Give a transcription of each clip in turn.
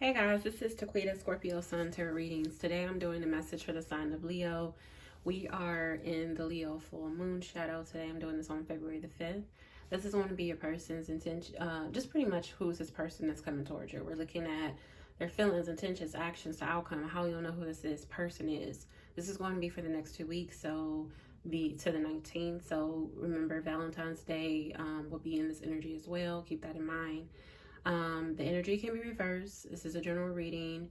Hey guys, this is Taquita Scorpio Sun Tarot Readings. Today I'm doing a message for the sign of Leo. We are in the Leo full moon shadow. Today I'm doing this on February the 5th. This is going to be your person's intention, just pretty much who's this person that's coming towards you. We're looking at their feelings, intentions, actions, the outcome, how you'll know who this person is. This is going to be for the next 2 weeks, so to the 19th. So remember, Valentine's Day will be in this energy as well. Keep that in mind. The energy can be reversed. This is a general reading.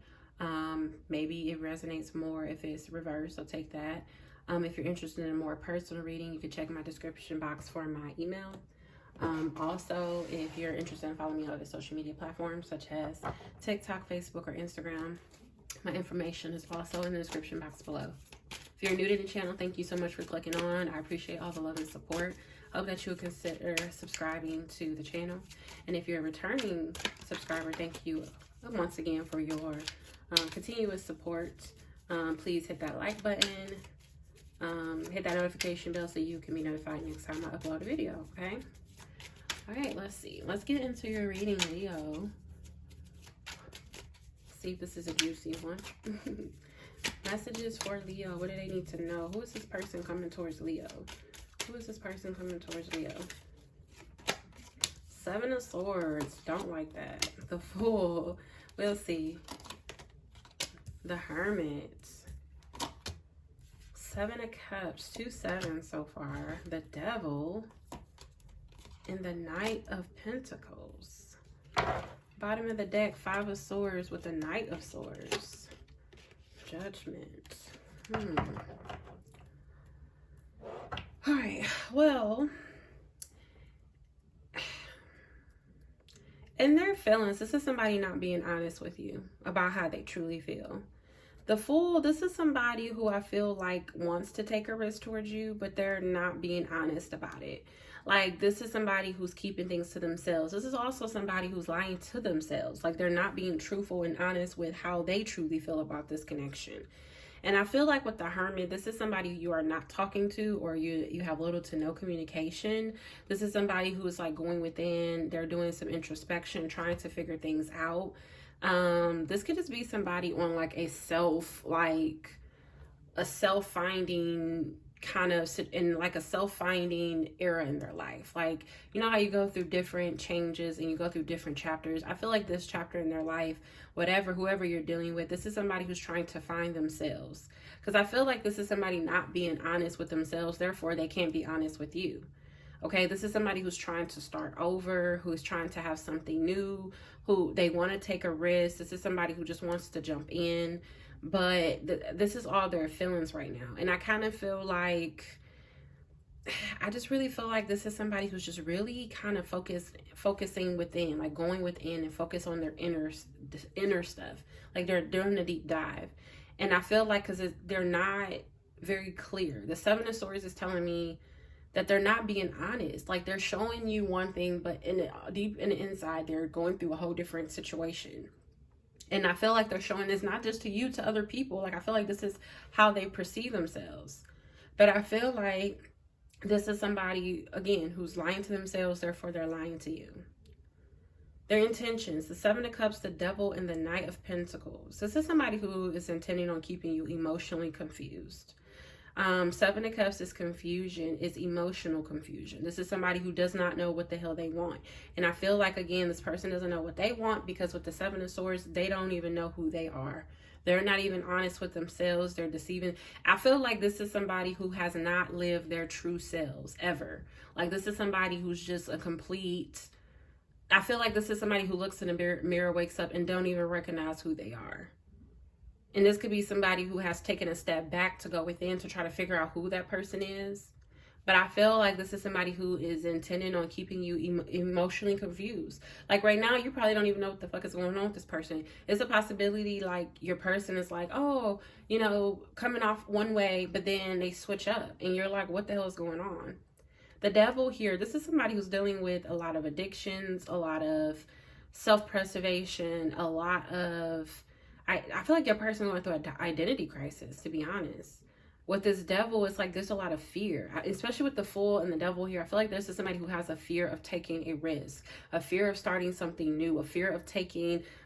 Maybe it resonates more if it's reversed, so take that. If you're interested in a more personal reading, you can check my description box for my email. Also, if you're interested in following me on other social media platforms such as TikTok, Facebook, or Instagram, my information is also in the description box below. If you're new to the channel, thank you so much for clicking on. I appreciate all the love and support. Hope that you would consider subscribing to the channel. And if you're a returning subscriber, thank you once again for your continuous support. Please hit that like button. Hit that notification bell so you can be notified next time I upload a video, okay? All right, let's see. Let's get into your reading, Leo. See if this is a juicy one. Messages for Leo. What do they need to know? Who is this person coming towards Leo? Who is this person coming towards Leo? Seven of Swords. Don't like that. The Fool. We'll see. The Hermit. Seven of Cups. 2 sevens so far. The Devil. And the Knight of Pentacles. Bottom of the deck. 5 of Swords with the Knight of Swords. Judgment. All right, well, in their feelings, this is somebody not being honest with you about how they truly feel. The Fool, this is somebody who I feel like wants to take a risk towards you, but they're not being honest about it. Like, this is somebody who's keeping things to themselves. This is also somebody who's lying to themselves. Like, they're not being truthful and honest with how they truly feel about this connection. And I feel like with the Hermit, this is somebody you are not talking to, or you have little to no communication. This is somebody who is like going within. They're doing some introspection, trying to figure things out. This could just be somebody on like a self-finding kind of, in like a self-finding era in their life. Like, you know how you go through different changes and you go through different chapters. I feel like this chapter in their life, whoever you're dealing with, this is somebody who's trying to find themselves, because I feel like this is somebody not being honest with themselves, therefore they can't be honest with you. Okay, this is somebody who's trying to start over, who's trying to have something new, who they want to take a risk. This is somebody who just wants to jump in. But this is all their feelings right now. And I kind of feel like, I just really feel like this is somebody who's just really kind of focusing within, like going within and focus on their inner stuff. Like they're doing a deep dive. And I feel like because they're not very clear. The Seven of Swords is telling me that they're not being honest. Like they're showing you one thing, but deep in the inside, they're going through a whole different situation. And I feel like they're showing this not just to you, to other people. Like, I feel like this is how they perceive themselves. But I feel like this is somebody, again, who's lying to themselves, therefore they're lying to you. Their intentions, the Seven of Cups, the Devil, and the Knight of Pentacles. This is somebody who is intending on keeping you emotionally confused. Seven of Cups is confusion, is emotional confusion. This is somebody who does not know what the hell they want. And I feel like, again, this person doesn't know what they want, because with the Seven of Swords, they don't even know who they are. They're not even honest with themselves. They're deceiving. I feel like this is somebody who has not lived their true selves ever. Like this is somebody who's just a complete, I feel like this is somebody who looks in the mirror, wakes up, and don't even recognize who they are. And this could be somebody who has taken a step back to go within to try to figure out who that person is. But I feel like this is somebody who is intending on keeping you emotionally confused. Like right now, you probably don't even know what the fuck is going on with this person. It's a possibility like your person is like, oh, you know, coming off one way, but then they switch up. And you're like, what the hell is going on? The Devil here, this is somebody who's dealing with a lot of addictions, a lot of self-preservation, a lot of... I feel like your person going through an identity crisis, to be honest. with this devil, it's like there's a lot of fear, especially with the Fool and the devil here. I feel like this is somebody who has a fear of taking a risk, a fear of starting something new, a fear of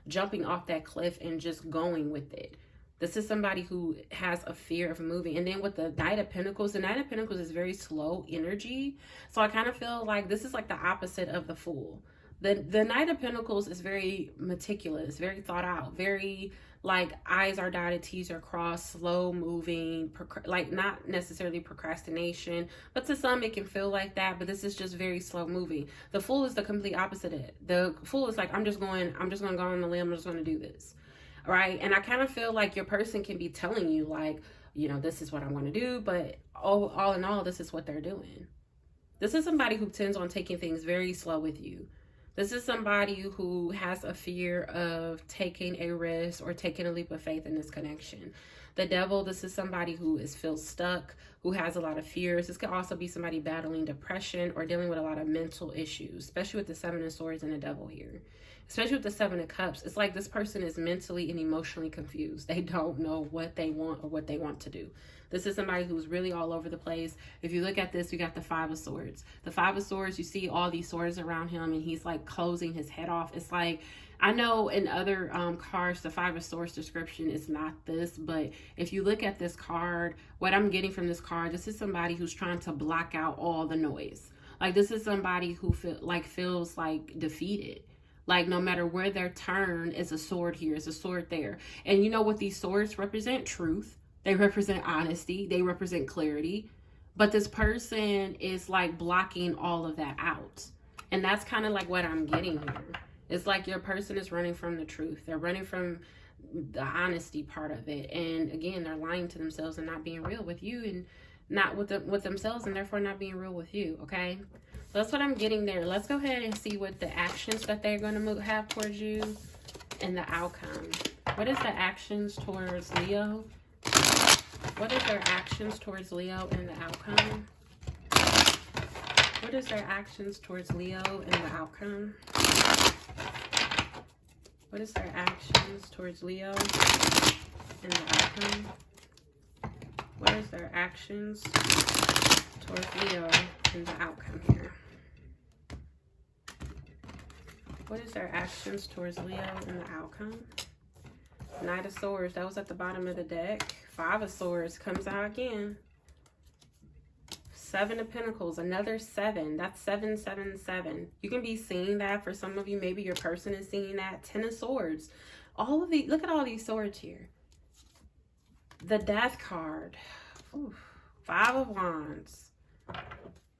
jumping off that cliff and just going with it. This is somebody who has a fear of moving. And then with the Knight of Pentacles is very slow energy. So I kind of feel like this is like the opposite of the Fool. The Knight of Pentacles is very meticulous, very thought out, very like I's are dotted, T's are crossed, slow moving, like not necessarily procrastination, but to some it can feel like that, but this is just very slow moving. The Fool is the complete opposite of it. The Fool is like, I'm just going to go on the limb, I'm just going to do this. All right. And I kind of feel like your person can be telling you like, you know, this is what I'm going to do, but all in all, this is what they're doing. This is somebody who tends on taking things very slow with you. This is somebody who has a fear of taking a risk or taking a leap of faith in this connection. The Devil, this is somebody who feels stuck, who has a lot of fears. This could also be somebody battling depression or dealing with a lot of mental issues, especially with the Seven of Swords and the Devil here. Especially with the Seven of Cups. It's like this person is mentally and emotionally confused. They don't know what they want or what they want to do. This is somebody who's really all over the place. If you look at this, you got the Five of Swords. The Five of Swords, you see all these swords around him and he's like closing his head off. It's like, I know in other cards, the Five of Swords description is not this, but if you look at this card, what I'm getting from this card, this is somebody who's trying to block out all the noise. Like this is somebody who feels like defeated. Like no matter where their turn is a sword here, is a sword there. And you know what these swords represent? Truth. They represent honesty. They represent clarity. But this person is like blocking all of that out. And that's kind of like what I'm getting here. It's like your person is running from the truth. They're running from the honesty part of it. And again, they're lying to themselves and not being real with you and not with themselves and therefore not being real with you. Okay. That's what I'm getting there. Let's go ahead and see what the actions that they're going to have towards you and the outcome. What is the actions towards Leo? What is their actions towards Leo and the outcome? What is their actions towards Leo and the outcome? What is their actions towards Leo and the outcome? What is their actions towards Leo and the outcome here? What is their actions towards Leo and the outcome? Knight of Swords, that was at the bottom of the deck. Five of Swords comes out again. Seven of Pentacles, another 7. That's 777. You can be seeing that for some of you. Maybe your person is seeing that. 10 of Swords. All of these, look at all these swords here. The Death card. Oof. 5 of Wands.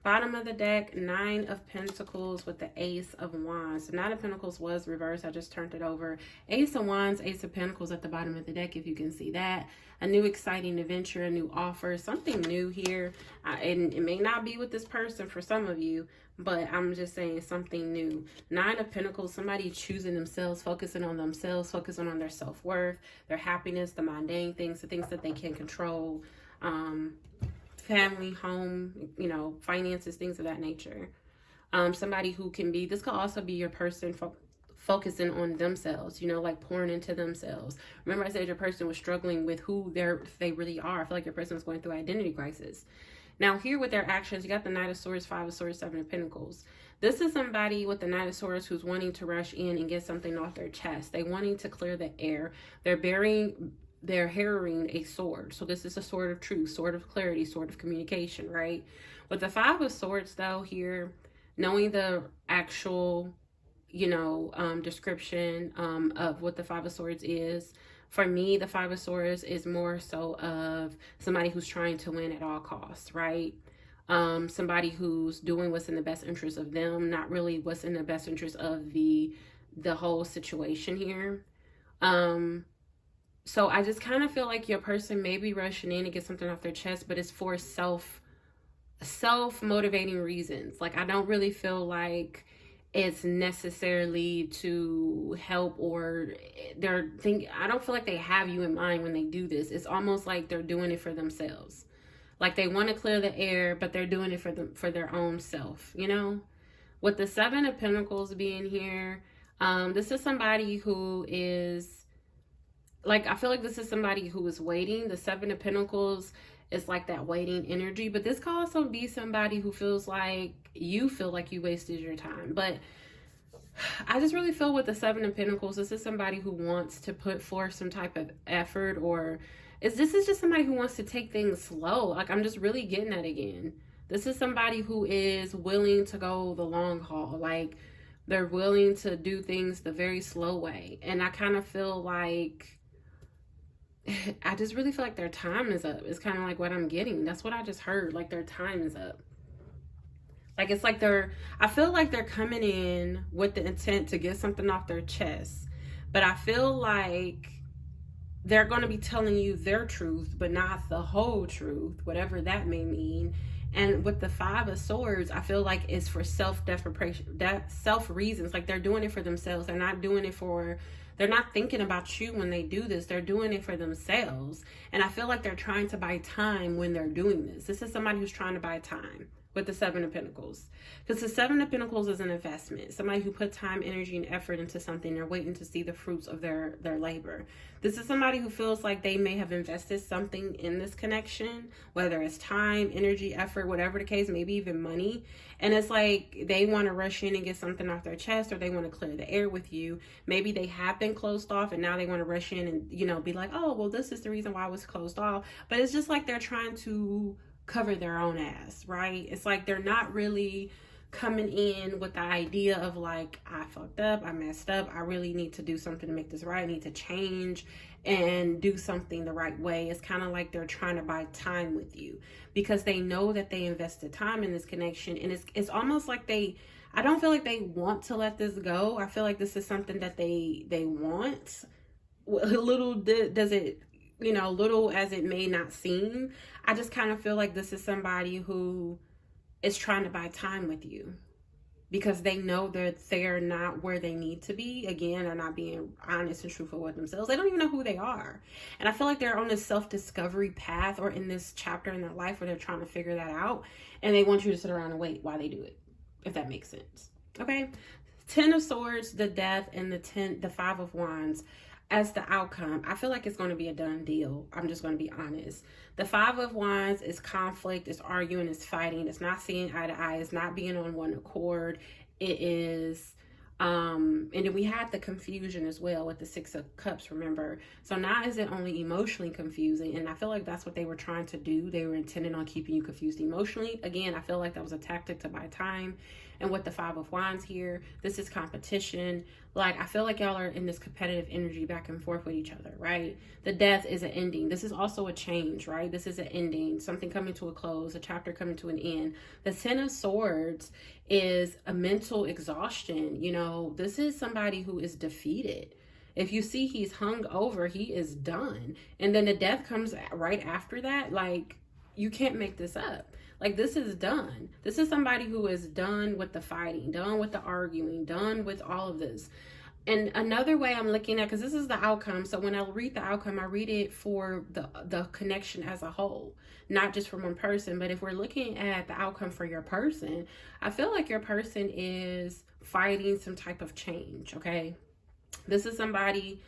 Bottom of the deck, 9 of Pentacles with the Ace of Wands. So 9 of Pentacles was reversed. I just turned it over. Ace of Wands, Ace of Pentacles at the bottom of the deck, if you can see that. A new exciting adventure, a new offer, something new here. And it may not be with this person for some of you, but I'm just saying something new. 9 of Pentacles, somebody choosing themselves, focusing on themselves, focusing on their self-worth, their happiness, the mundane things, the things that they can control. Family, home, you know, finances, things of that nature. Somebody who can be, this could also be your person focusing on themselves, you know, like pouring into themselves. Remember I said your person was struggling with who they really are. I feel like your person was going through identity crisis. Now here with their actions, you got the Knight of Swords, 5 of Swords, 7 of Pentacles. This is somebody with the Knight of Swords who's wanting to rush in and get something off their chest. They wanting to clear the air. They're harrowing a sword. So this is a sword of truth, sword of clarity, sword of communication, right? With the 5 of Swords though here, knowing the actual, you know, description of what the 5 of Swords is, for me, the 5 of Swords is more so of somebody who's trying to win at all costs, right? Somebody who's doing what's in the best interest of them, not really what's in the best interest of the whole situation here. So I just kind of feel like your person may be rushing in to get something off their chest, but it's for self-motivating reasons. Like, I don't really feel like it's necessarily to help or I don't feel like they have you in mind when they do this. It's almost like they're doing it for themselves. Like they want to clear the air, but they're doing it for their own self, you know? With the 7 of Pentacles being here, this is somebody who is, like, I feel like this is somebody who is waiting. The 7 of Pentacles It's like that waiting energy. But this could also be somebody who feels like you feel like you wasted your time. But I just really feel with the Seven of Pentacles, this is somebody who wants to put forth some type of effort, or this is just somebody who wants to take things slow. Like, I'm just really getting that again. This is somebody who is willing to go the long haul. Like, they're willing to do things the very slow way. And I kind of feel like, I just really feel like their time is up. It's kind of like what I'm getting. That's what I just heard. Like, their time is up. Like, it's like I feel like they're coming in with the intent to get something off their chest. But I feel like they're going to be telling you their truth, but not the whole truth, whatever that may mean. And with the Five of Swords, I feel like it's for self-deprecation, self-reasons. Like, they're doing it for themselves. They're not doing it for, they're not thinking about you when they do this. They're doing it for themselves. And I feel like they're trying to buy time when they're doing this. This is somebody who's trying to buy time with the Seven of Pentacles. Because the Seven of Pentacles is an investment. Somebody who put time, energy, and effort into something. They're waiting to see the fruits of their labor. This is somebody who feels like they may have invested something in this connection, whether it's time, energy, effort, whatever the case, maybe even money. And it's like they want to rush in and get something off their chest, or they want to clear the air with you. Maybe they have been closed off and now they want to rush in and, you know, be like, oh, well, this is the reason why I was closed off. But it's just like they're trying to cover their own ass, right? It's like they're not really coming in with the idea of like, I fucked up, I messed up, I really need to do something to make this right, I need to change and do something the right way. It's kind of like they're trying to buy time with you because they know that they invested time in this connection, and it's almost like I don't feel like they want to let this go. I feel like this is something that they want. Little does it, you know, little as it may not seem, I just kind of feel like this is somebody who is trying to buy time with you because they know that they're not where they need to be. Again, they're not being honest and truthful with themselves. They don't even know who they are. And I feel like they're on this self-discovery path, or in this chapter in their life where they're trying to figure that out. And they want you to sit around and wait while they do it, if that makes sense. Okay. 10 of Swords, the Death, and the Five of Wands. As the outcome, I feel like it's going to be a done deal. I'm just going to be honest. The Five of Wands is conflict, it's arguing, it's fighting, it's not seeing eye to eye, it's not being on one accord. It is, and then we had the confusion as well with the Six of Cups, remember? So now is it only emotionally confusing? And I feel like that's what they were trying to do. They were intended on keeping you confused emotionally. Again, I feel like that was a tactic to buy time. And with the Five of Wands here, this is competition. Like, I feel like y'all are in this competitive energy back and forth with each other, right? The Death is an ending. This is also a change, right? This is an ending, something coming to a close, a chapter coming to an end. The Ten of Swords is a mental exhaustion. You know, this is somebody who is defeated. If you see he's hung over, he is done. And then the Death comes right after that. Like, you can't make this up. Like, this is done. This is somebody who is done with the fighting, done with the arguing, done with all of this. And another way I'm looking at, because this is the outcome. So when I read the outcome, I read it for the connection as a whole, not just for one person. But if we're looking at the outcome for your person, I feel like your person is fighting some type of change, okay? This is somebody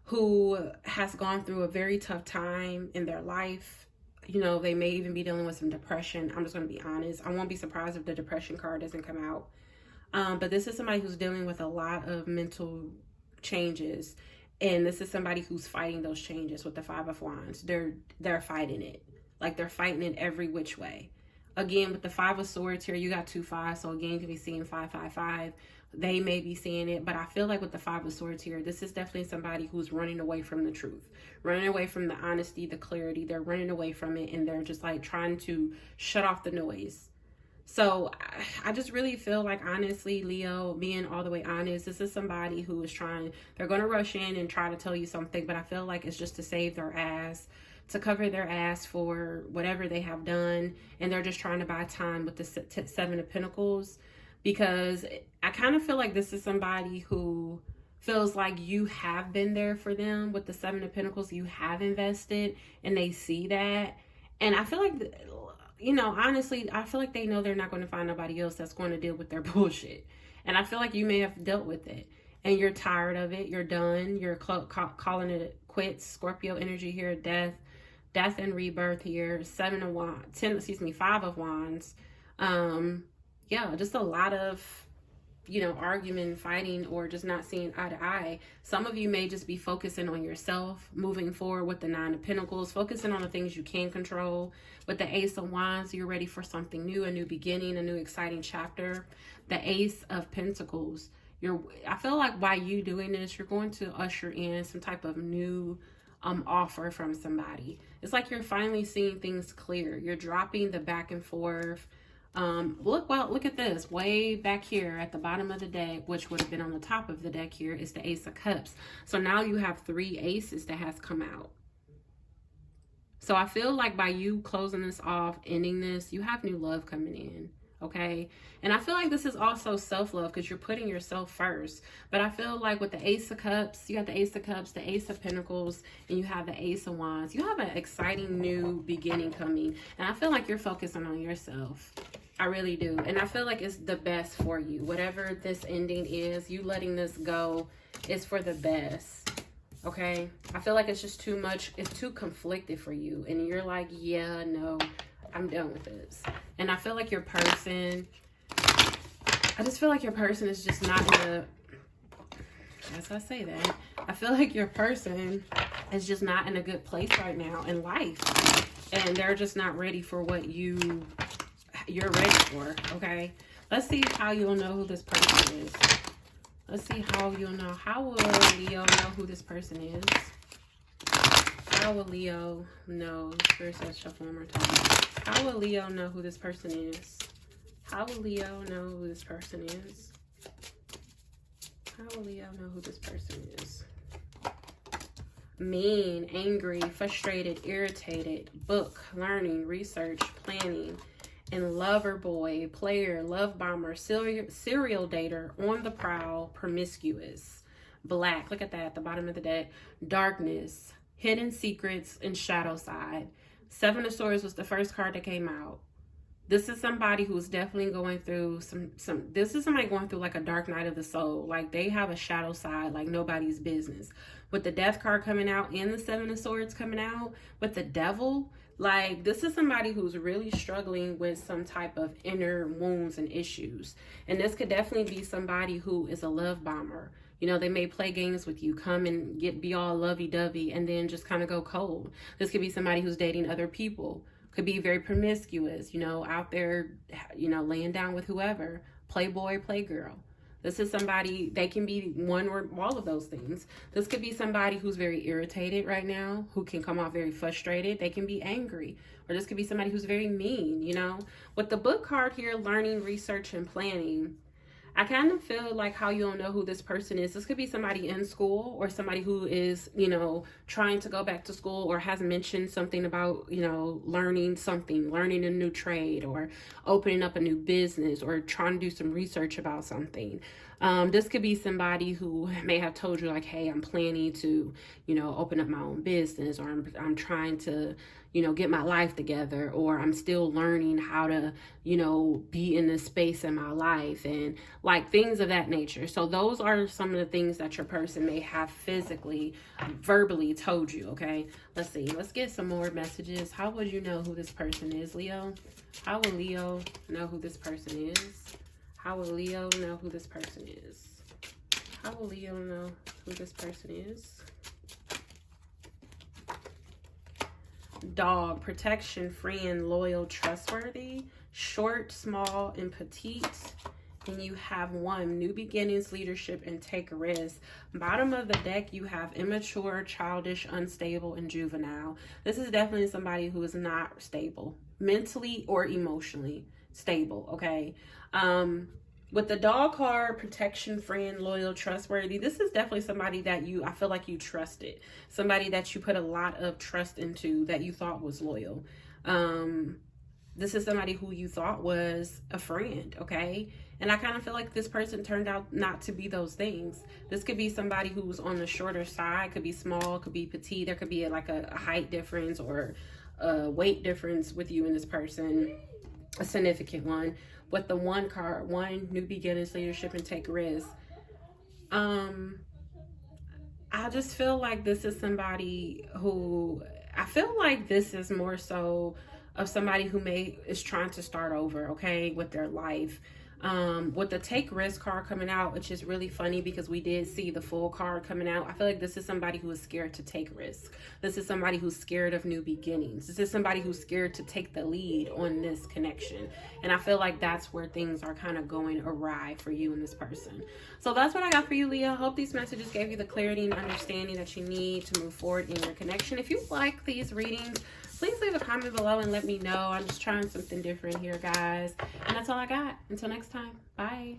who has gone through a very tough time in their life. You know, they may even be dealing with some depression. I'm just going to be honest. I won't be surprised if the depression card doesn't come out. But this is somebody who's dealing with a lot of mental changes. And this is somebody who's fighting those changes with the Five of Wands. They're fighting it. Like, they're fighting it every which way. Again, with the Five of Swords here, you got 2 5s. So again, you can be seeing 5, 5, 5. They may be seeing it, but I feel like with the Five of Swords here, this is definitely somebody who's running away from the truth, running away from the honesty, the clarity. They're running away from it, and they're just like trying to shut off the noise. So I just really feel like, honestly, Leo, being all the way honest, this is somebody who is they're going to rush in and try to tell you something, but I feel like it's just to save their ass, to cover their ass for whatever they have done. And they're just trying to buy time with the Seven of Pentacles, because I kind of feel like this is somebody who feels like you have been there for them with the Seven of Pentacles. You have invested, and they see that. And I feel like, you know, honestly, I feel like they know they're not going to find nobody else that's going to deal with their bullshit. And I feel like you may have dealt with it, and you're tired of it. You're done. You're calling it quits. Scorpio energy here, Death. Death and rebirth here. 5 of wands. Yeah, just a lot of, arguing, fighting, or just not seeing eye to eye. Some of you may just be focusing on yourself, moving forward with the 9 of Pentacles, focusing on the things you can control. With the Ace of Wands, you're ready for something new, a new beginning, a new exciting chapter. The Ace of Pentacles, I feel like by you doing this, you're going to usher in some type of new offer from somebody. It's like you're finally seeing things clear. You're dropping the back and forth. Look at this. Way back here at the bottom of the deck, which would have been on the top of the deck here, is the Ace of Cups. So now you have 3 aces that has come out. So I feel like by you closing this off, ending this, you have new love coming in. Okay. And I feel like this is also self-love because you're putting yourself first. But I feel like with the Ace of Cups, you got the Ace of Cups, the Ace of Pentacles, and you have the Ace of Wands. You have an exciting new beginning coming. And I feel like you're focusing on yourself. I really do. And I feel like it's the best for you. Whatever this ending is, you letting this go is for the best. Okay? I feel like it's just too much. It's too conflicted for you. And you're like, yeah, no, I'm done with this. And I feel like your person, I just feel like your person is just not in a, as I say that, I feel like your person is just not in a good place right now in life. And they're just not ready for what you're ready for, okay? Let's see how you'll know who this person is. Let's see how you'll know. How will Leo know who this person is? How will Leo know? Spirit says shuffle one more time. How will Leo know who this person is? How will Leo know who this person is? How will Leo know who this person is? Mean, angry, frustrated, irritated, book, learning, research, planning, and lover boy, player, love bomber, serial dater, on the prowl, promiscuous, black, look at that at the bottom of the deck, darkness, hidden secrets, and shadow side. 7 of Swords was the first card that came out. This is somebody who's definitely going through this is somebody going through like a dark night of the soul. Like they have a shadow side like nobody's business. With the Death card coming out and the 7 of Swords coming out, with the Devil, like this is somebody who's really struggling with some type of inner wounds and issues. And this could definitely be somebody who is a love bomber. You know, they may play games with you, come and be all lovey-dovey and then just kind of go cold. This could be somebody who's dating other people. Could be very promiscuous, you know, out there, you know, laying down with whoever. Playboy, playgirl. This is somebody, they can be one or all of those things. This could be somebody who's very irritated right now, who can come off very frustrated. They can be angry. Or this could be somebody who's very mean, you know. With the book card here, learning, research, and planning, I kind of feel like how you don't know who this person is. This could be somebody in school or somebody who is, you know, trying to go back to school or has mentioned something about, you know, learning something, learning a new trade or opening up a new business or trying to do some research about something. This could be somebody who may have told you like, hey, I'm planning to, you know, open up my own business, or I'm trying to, you know, get my life together, or I'm still learning how to, you know, be in this space in my life, and like things of that nature. So those are some of the things that your person may have physically, verbally told you, okay? Let's see. Let's get some more messages. How would you know who this person is, Leo? How will Leo know who this person is? How will Leo know who this person is? How will Leo know who this person is? Dog, protection, friend, loyal, trustworthy, short, small, and petite. And you have 1, new beginnings, leadership, and take a risk. Bottom of the deck, you have immature, childish, unstable, and juvenile. This is definitely somebody who is not stable, mentally or emotionally stable, okay? With the dog card, protection, friend, loyal, trustworthy, this is definitely somebody that I feel like you trusted. Somebody that you put a lot of trust into, that you thought was loyal. This is somebody who you thought was a friend, okay? And I kind of feel like this person turned out not to be those things. This could be somebody who's on the shorter side, could be small, could be petite. There could be like a height difference or a weight difference with you and this person, a significant one. With the 1 card, 1, new beginnings, leadership, and take risks. I just feel like this is somebody who, I feel like this is more so of somebody who is trying to start over, okay, with their life. With the take risk card coming out, which is really funny because we did see the full card coming out. I feel like this is somebody who is scared to take risk. This is somebody who's scared of new beginnings. This is somebody who's scared to take the lead on this connection. And I feel like that's where things are kind of going awry for you and this person. So that's what I got for you, Leo. I hope these messages gave you the clarity and understanding that you need to move forward in your connection. If you like these readings, please leave a comment below and let me know. I'm just trying something different here, guys. And that's all I got. Until next time. Bye.